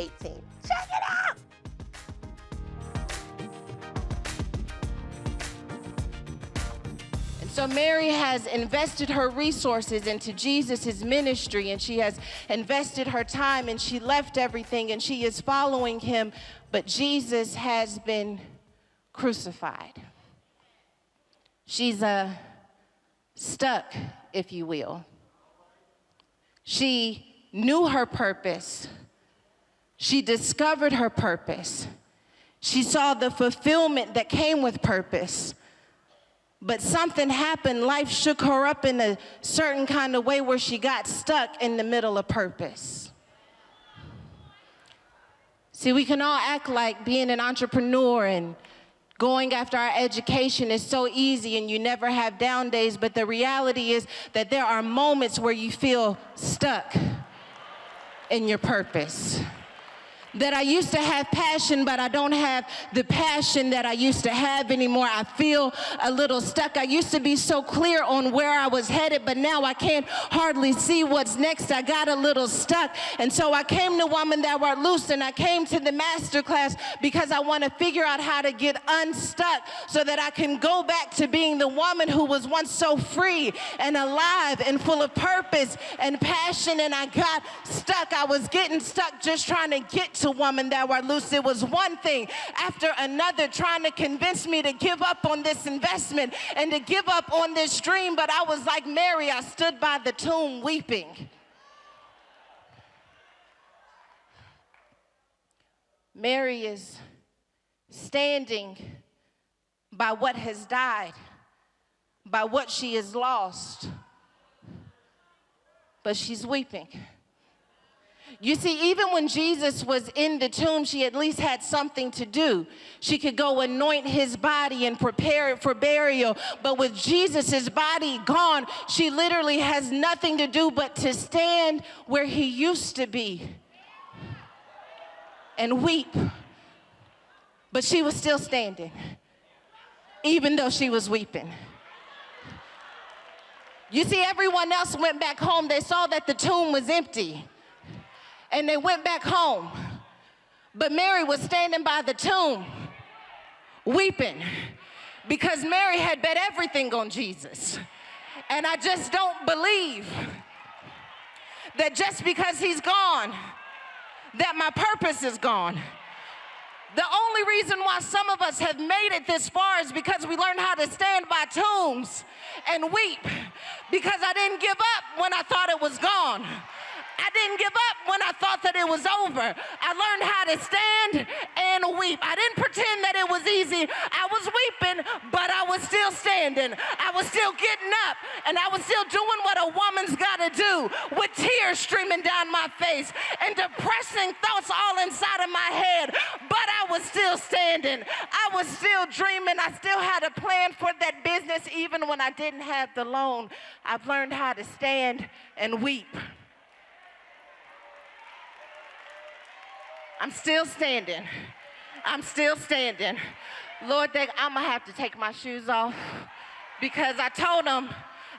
18. Check it out. So Mary has invested her resources into Jesus' ministry, and she has invested her time, and she left everything, and she is following him, but Jesus has been crucified. She's stuck, if you will. She knew her purpose. She discovered her purpose. She saw the fulfillment that came with purpose. But something happened. Life shook her up in a certain kind of way where she got stuck in the middle of purpose. See, we can all act like being an entrepreneur and going after our education is so easy and you never have down days, but the reality is that there are moments where you feel stuck in your purpose. That I used to have passion, but I don't have the passion that I used to have anymore. I feel a little stuck. I used to be so clear on where I was headed, but now I can't hardly see what's next. I got a little stuck. And so I came to Women That Were Loose, and I came to the master class because I want to figure out how to get unstuck so that I can go back to being the woman who was once so free and alive and full of purpose and passion. And I got stuck. I was getting stuck just trying to get to Women That Were Loose. It was one thing after another trying to convince me to give up on this investment and to give up on this dream, but I was like Mary. I stood by the tomb weeping. Mary is standing by what has died, by what she has lost, but she's weeping. You see, even when Jesus was in the tomb, she at least had something to do. She could go anoint his body and prepare it for burial. But with Jesus' body gone, she literally has nothing to do but to stand where he used to be and weep. But she was still standing, even though she was weeping. You see, everyone else went back home. They saw that the tomb was empty, and they went back home. But Mary was standing by the tomb, weeping, because Mary had bet everything on Jesus. And I just don't believe that just because he's gone, that my purpose is gone. The only reason why some of us have made it this far is because we learned how to stand by tombs and weep, because I didn't give up when I thought it was gone. I didn't give up when I thought that it was over. I learned how to stand and weep. I didn't pretend that it was easy. I was weeping, but I was still standing. I was still getting up, and I was still doing what a woman's got to do, with tears streaming down my face and depressing thoughts all inside of my head. But I was still standing. I was still dreaming. I still had a plan for that business even when I didn't have the loan. I've learned how to stand and weep. I'm still standing. I'm still standing. Lord, I'm going to have to take my shoes off, because I told them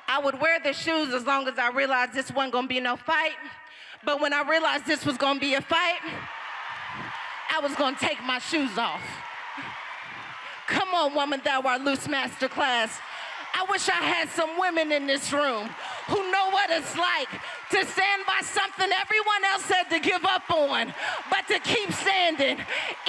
I would wear the shoes as long as I realized this wasn't going to be no fight. But when I realized this was going to be a fight, I was going to take my shoes off. Come on, Woman Thou Art Loose Masterclass. I wish I had some women in this room who know what it's like to stand by something everyone else had to give up on, but to keep standing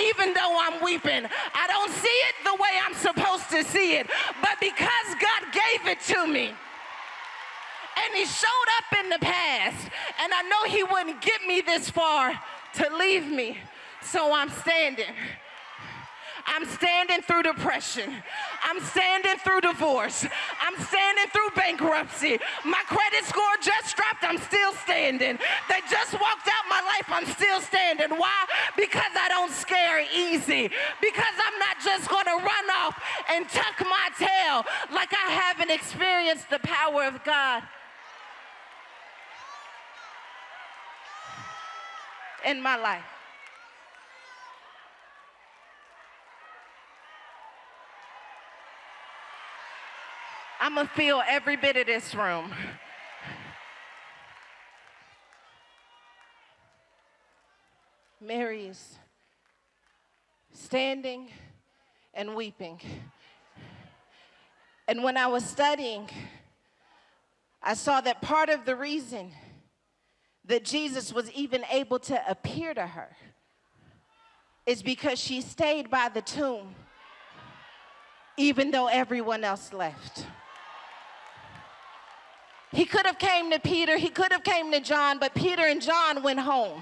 even though I'm weeping. I don't see it the way I'm supposed to see it, but because God gave it to me, and he showed up in the past, and I know he wouldn't get me this far to leave me, so I'm standing. I'm standing through depression. I'm standing through divorce. I'm standing through bankruptcy. My credit score just dropped. I'm still standing. They just walked out my life. I'm still standing. Why? Because I don't scare easy. Because I'm not just going to run off and tuck my tail like I haven't experienced the power of God in my life. I'm going to feel every bit of this room. Mary is standing and weeping. And when I was studying, I saw that part of the reason that Jesus was even able to appear to her is because she stayed by the tomb even though everyone else left. He could have came to Peter, he could have came to John, but Peter and John went home.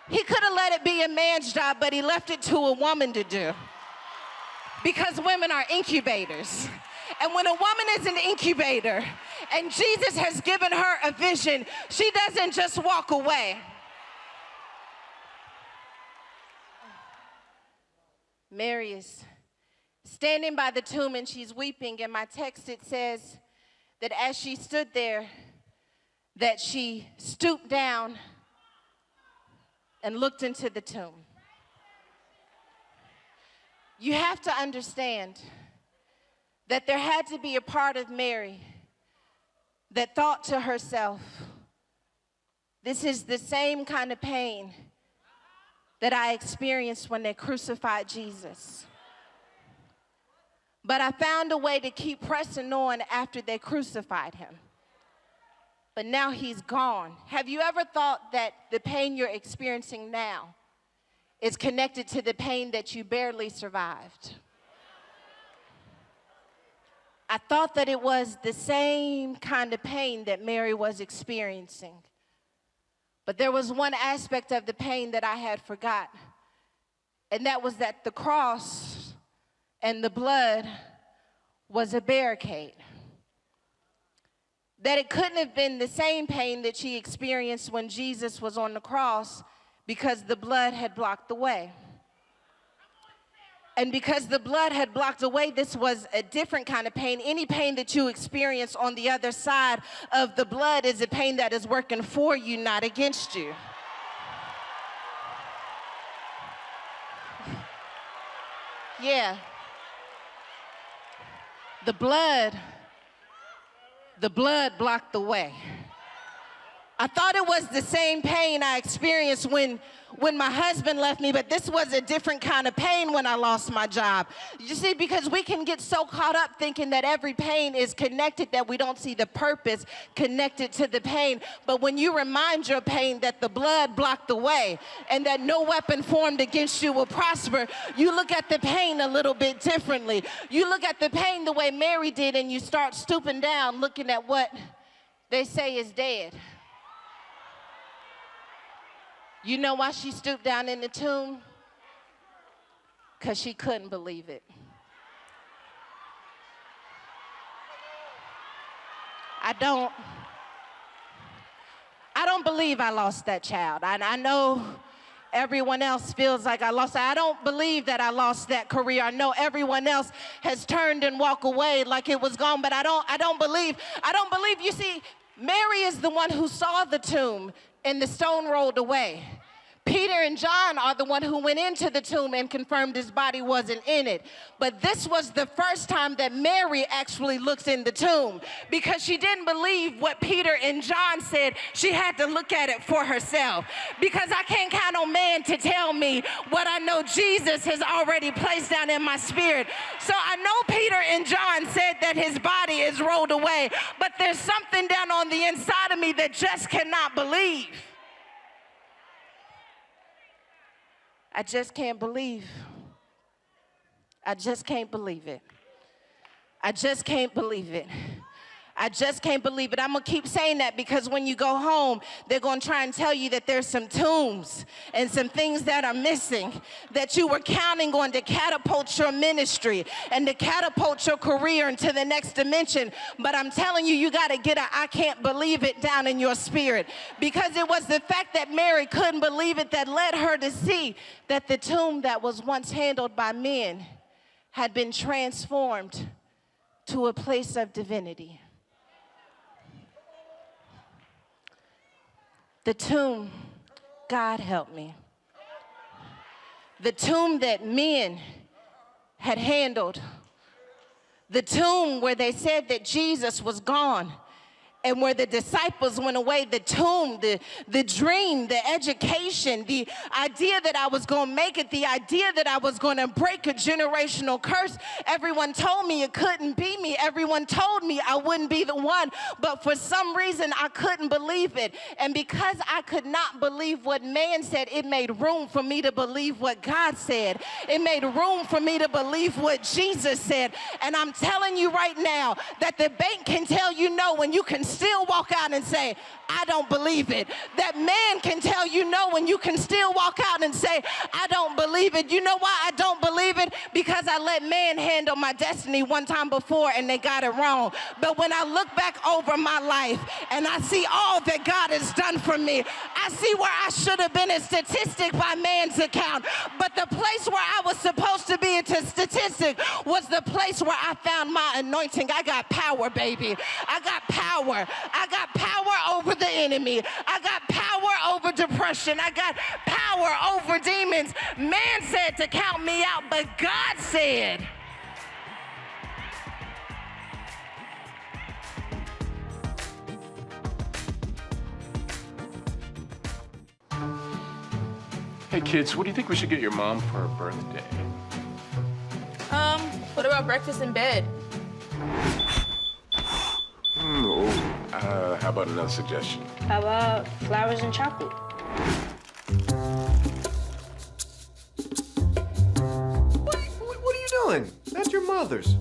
He could have let it be a man's job, but he left it to a woman to do. Because women are incubators. And when a woman is an incubator and Jesus has given her a vision, she doesn't just walk away. Mary is standing by the tomb and she's weeping. In my text it says that as she stood there, that she stooped down and looked into the tomb. You have to understand that there had to be a part of Mary that thought to herself, this is the same kind of pain that I experienced when they crucified Jesus. But I found a way to keep pressing on after they crucified him. But now he's gone. Have you ever thought that the pain you're experiencing now is connected to the pain that you barely survived? I thought that it was the same kind of pain that Mary was experiencing. But there was one aspect of the pain that I had forgot, and that was that the cross and the blood was a barricade. That it couldn't have been the same pain that she experienced when Jesus was on the cross because the blood had blocked the way. And because the blood had blocked the way, this was a different kind of pain. Any pain that you experience on the other side of the blood is a pain that is working for you, not against you. Yeah. The blood blocked the way. I thought it was the same pain I experienced when my husband left me, but this was a different kind of pain when I lost my job. You see, because we can get so caught up thinking that every pain is connected that we don't see the purpose connected to the pain. But when you remind your pain that the blood blocked the way and that no weapon formed against you will prosper, you look at the pain a little bit differently. You look at the pain the way Mary did, and you start stooping down looking at what they say is dead. You know why she stooped down in the tomb? Because she couldn't believe it. I don't believe I lost that child. I know everyone else feels like I lost it. I don't believe that I lost that career. I know everyone else has turned and walked away like it was gone, but I don't believe, you see, Mary is the one who saw the tomb and the stone rolled away. Peter and John are the one who went into the tomb and confirmed his body wasn't in it. But this was the first time that Mary actually looks in the tomb, because she didn't believe what Peter and John said. She had to look at it for herself, because I can't count on man to tell me what I know Jesus has already placed down in my spirit. So I know Peter and John said that his body is rolled away, but there's something down on the inside of me that just cannot believe. I just can't believe. I just can't believe it. I just can't believe it. I just can't believe it. I'm going to keep saying that because when you go home, they're going to try and tell you that there's some tombs and some things that are missing that you were counting on to catapult your ministry and to catapult your career into the next dimension. But I'm telling you, you got to get a I can't believe it down in your spirit, because it was the fact that Mary couldn't believe it that led her to see that the tomb that was once handled by men had been transformed to a place of divinity. The tomb, God help me. The tomb that men had handled. The tomb where they said that Jesus was gone And where the disciples went away, the tomb, the dream, the education, the idea that I was going to make it, the idea that I was going to break a generational curse, everyone told me it couldn't be me. Everyone told me I wouldn't be the one. But for some reason, I couldn't believe it. And because I could not believe what man said, it made room for me to believe what God said. It made room for me to believe what Jesus said. And I'm telling you right now that the bank can tell you no when you can still walk out and say, I don't believe it. That man can tell you no and you can still walk out and say, I don't believe it. You know why I don't believe it? Because I let man handle my destiny one time before and they got it wrong. But when I look back over my life and I see all that God has done for me, I see where I should have been a statistic by man's account. But the place where I was supposed to be a statistic was the place where I found my anointing. I got power, baby. I got power. I got power over the enemy. I got power over depression. I got power over demons. Man said to count me out, but God said. Hey kids, what do you think we should get your mom for her birthday? What about breakfast in bed? How about another suggestion? How about flowers and chocolate? What are you doing? That's your mother's.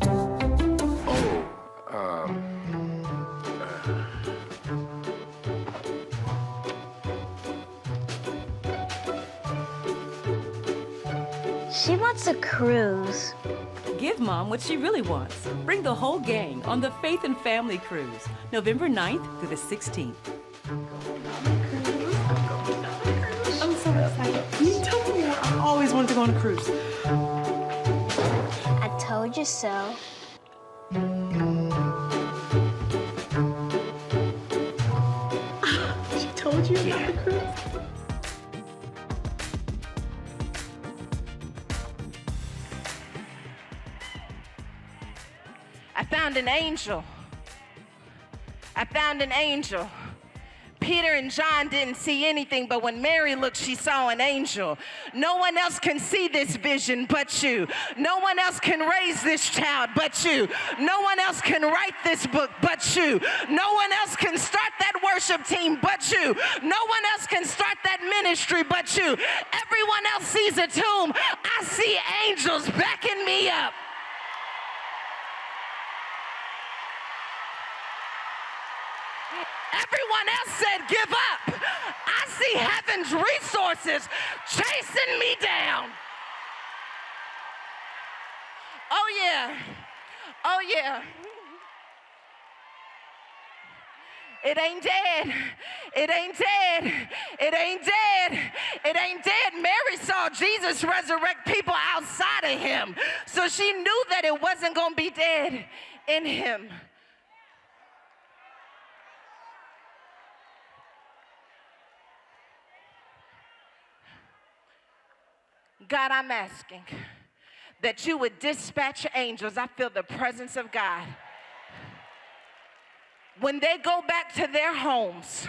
She wants a cruise. Give Mom what she really wants. Bring the whole gang on the Faith and Family Cruise, November 9th through the 16th. I'm so excited. You told me I always wanted to go on a cruise. I told you so. She told you about the cruise? I found an angel. I found an angel. Peter and John didn't see anything, but when Mary looked, she saw an angel. No one else can see this vision but you. No one else can raise this child but you. No one else can write this book but you. No one else can start that worship team but you. No one else can start that ministry but you. Everyone else sees a tomb. I see angels backing me up. Everyone else said, give up. I see heaven's resources chasing me down. Oh, yeah. Oh, yeah. It ain't dead. It ain't dead. It ain't dead. It ain't dead. Mary saw Jesus resurrect people outside of him. So she knew that it wasn't going to be dead in him. God, I'm asking that you would dispatch angels. I feel the presence of God. When they go back to their homes,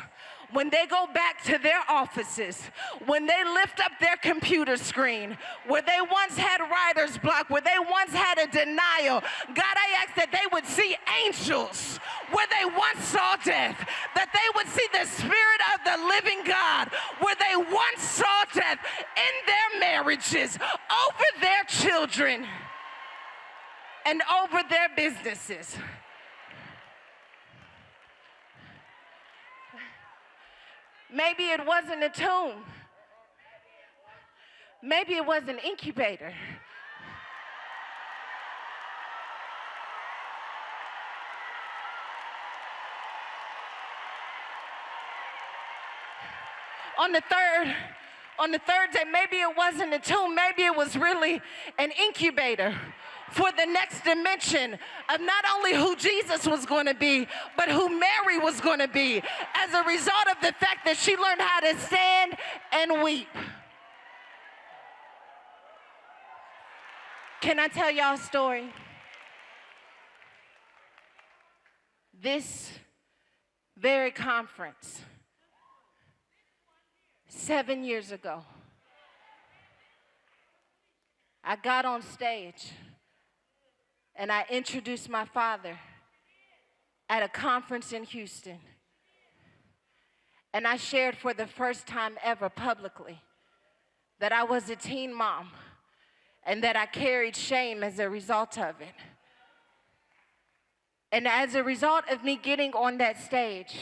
when they go back to their offices, when they lift up their computer screen, where they once had writer's block, where they once had a denial, God, I ask that they would see angels where they once saw death, that they would see the Spirit of the living God where they once saw death in their marriages, over their children, and over their businesses. Maybe it wasn't a tomb. Maybe it was an incubator. On the third day, maybe it wasn't a tomb. Maybe it was really an incubator for the next dimension of not only who Jesus was going to be, but who Mary was going to be, as a result of the fact that she learned how to stand and weep. Can I tell y'all a story? This very conference 7 years ago, I got on stage and I introduced my father at a conference in Houston. And I shared for the first time ever publicly that I was a teen mom and that I carried shame as a result of it. And as a result of me getting on that stage,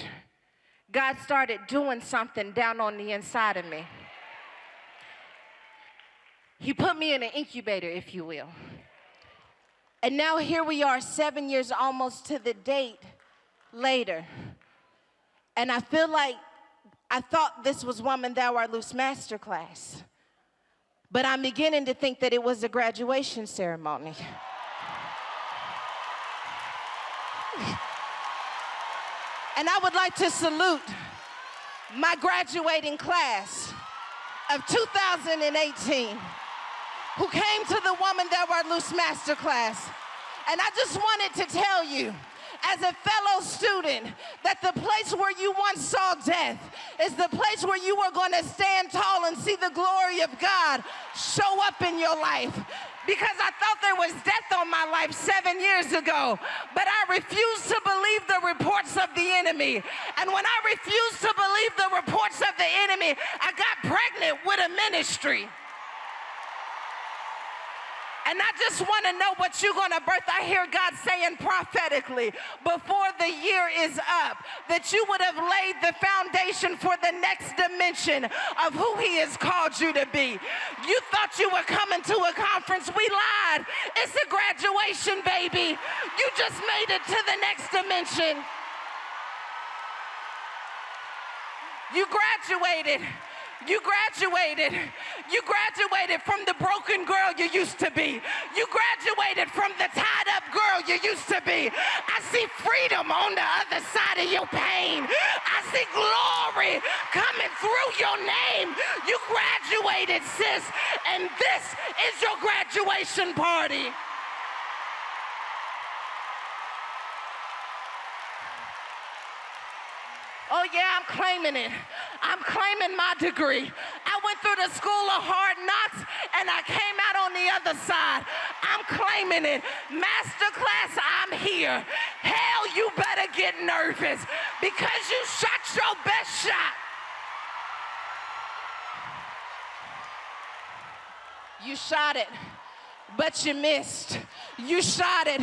God started doing something down on the inside of me. He put me in an incubator, if you will. And now here we are, 7 years almost to the date later. And I feel like I thought this was Woman Thou Art Loose Masterclass. But I'm beginning to think that it was a graduation ceremony. And I would like to salute my graduating class of 2018 who came to the Woman Thou Art Loose Masterclass. And I just wanted to tell you, as a fellow student, that the place where you once saw death is the place where you are going to stand tall and see the glory of God show up in your life. Because I thought there was death on my life 7 years ago, but I refused to believe the reports of the enemy. And when I refused to believe the reports of the enemy, I got pregnant with a ministry. And I just want to know what you're going to birth. I hear God saying prophetically, before the year is up, that you would have laid the foundation for the next dimension of who He has called you to be. You thought you were coming to a conference. We lied. It's a graduation, baby. You just made it to the next dimension. You graduated. You graduated. You graduated from the broken girl you used to be. You graduated from the tied up girl you used to be. I see freedom on the other side of your pain. I see glory coming through your name. You graduated, sis, and this is your graduation party. Oh yeah, I'm claiming it. I'm claiming my degree. I went through the school of hard knocks and I came out on the other side. I'm claiming it. Masterclass, I'm here. Hell, you better get nervous because you shot your best shot. You shot it, but you missed. You shot it,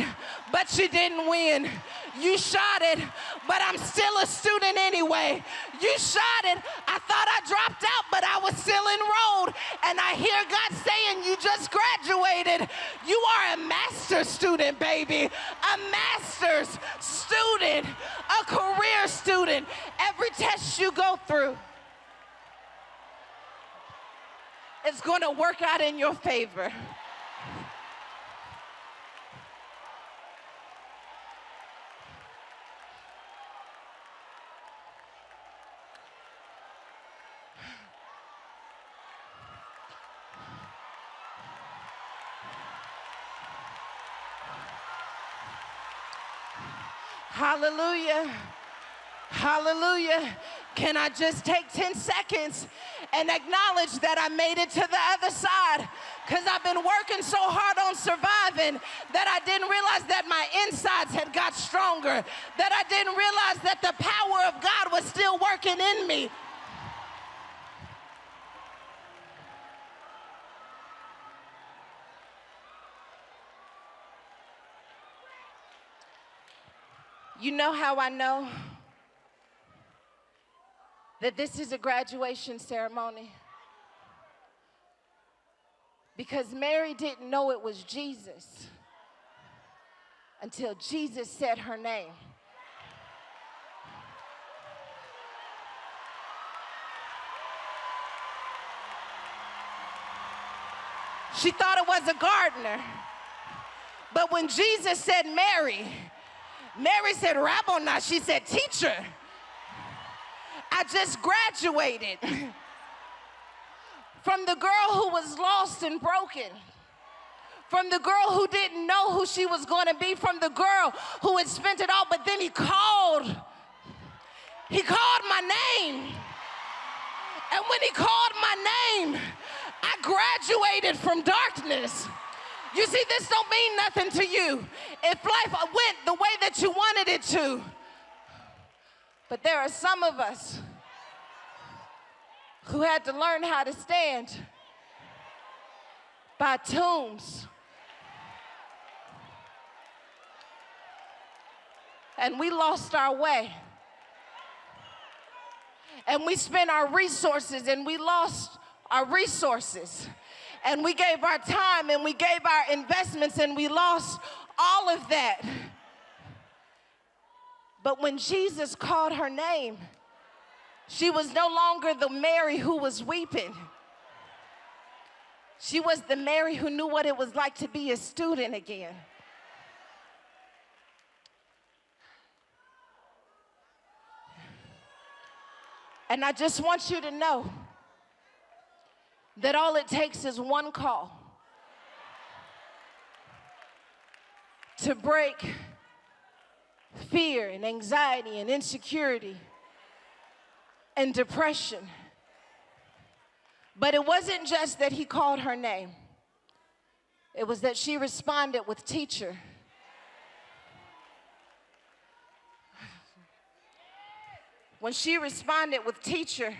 but you didn't win. You shot it, but I'm still a student anyway. You shot it. I thought I dropped out, but I was still enrolled. And I hear God saying, you just graduated. You are a master's student, baby. A master's student, a career student. Every test you go through, it's going to work out in your favor. Hallelujah. Hallelujah. Can I just take 10 seconds and acknowledge that I made it to the other side? Because I've been working so hard on surviving that I didn't realize that my insides had got stronger, that I didn't realize that the power of God was still working in me. You know how I know that this is a graduation ceremony? Because Mary didn't know it was Jesus until Jesus said her name. She thought it was a gardener. But when Jesus said Mary, Mary said, Rabboni. She said, teacher, I just graduated from the girl who was lost and broken, from the girl who didn't know who she was going to be, from the girl who had spent it all, but then he called He called my name. And when he called my name, I graduated from darkness. You see, this don't mean nothing to you if life went the way that you wanted it to. But there are some of us who had to learn how to stand by tombs. And we lost our way. And we spent our resources and we lost our resources. And we gave our time and we gave our investments and we lost all of that. But when Jesus called her name, she was no longer the Mary who was weeping. She was the Mary who knew what it was like to be a student again. And I just want you to know that all it takes is one call to break fear and anxiety and insecurity and depression. But it wasn't just that he called her name. It was that she responded with teacher. When she responded with teacher,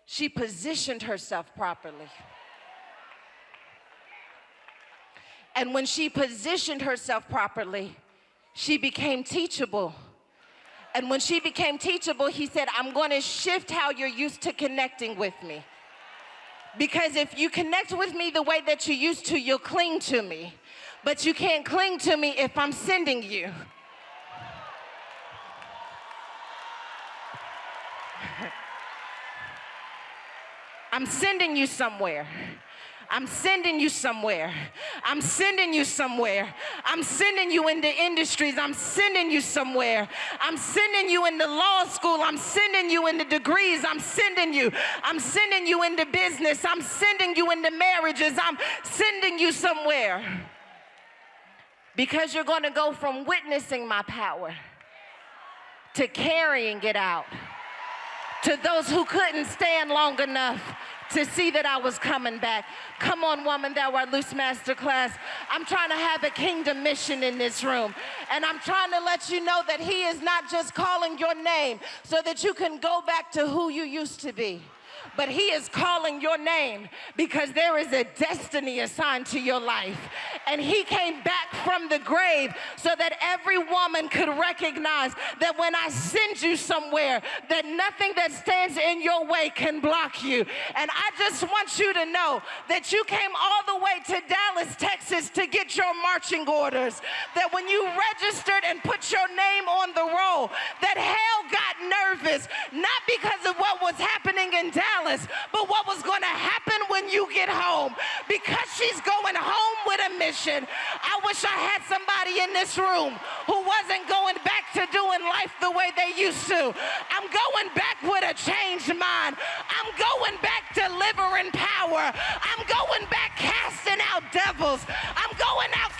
she positioned herself properly. And when she positioned herself properly, she became teachable. And when she became teachable, he said, I'm going to shift how you're used to connecting with me. Because if you connect with me the way that you used to, you'll cling to me. But you can't cling to me if I'm sending you. I'm sending you somewhere. I'm sending you somewhere. I'm sending you somewhere. I'm sending you into industries. I'm sending you somewhere. I'm sending you into law school. I'm sending you into degrees. I'm sending you. I'm sending you into business. I'm sending you into marriages. I'm sending you somewhere. Because you're going to go from witnessing my power to carrying it out to those who couldn't stand long enough to see that I was coming back. Come on, woman, thou art loose masterclass. I'm trying to have a kingdom mission in this room. And I'm trying to let you know that he is not just calling your name so that you can go back to who you used to be. But he is calling your name because there is a destiny assigned to your life. And he came back from the grave so that every woman could recognize that when I send you somewhere, that nothing that stands in your way can block you. And I just want you to know that you came all the way to Dallas, Texas to get your marching orders. That when you registered and put your name on the roll, that hell got nervous, not because of what was happening in Dallas, but what was going to happen when you get home. Because she's going home with a mission. I wish I had somebody in this room who wasn't going back to doing life the way they used to. I'm going back with a changed mind. I'm going back delivering power. I'm going back casting out devils. I'm going out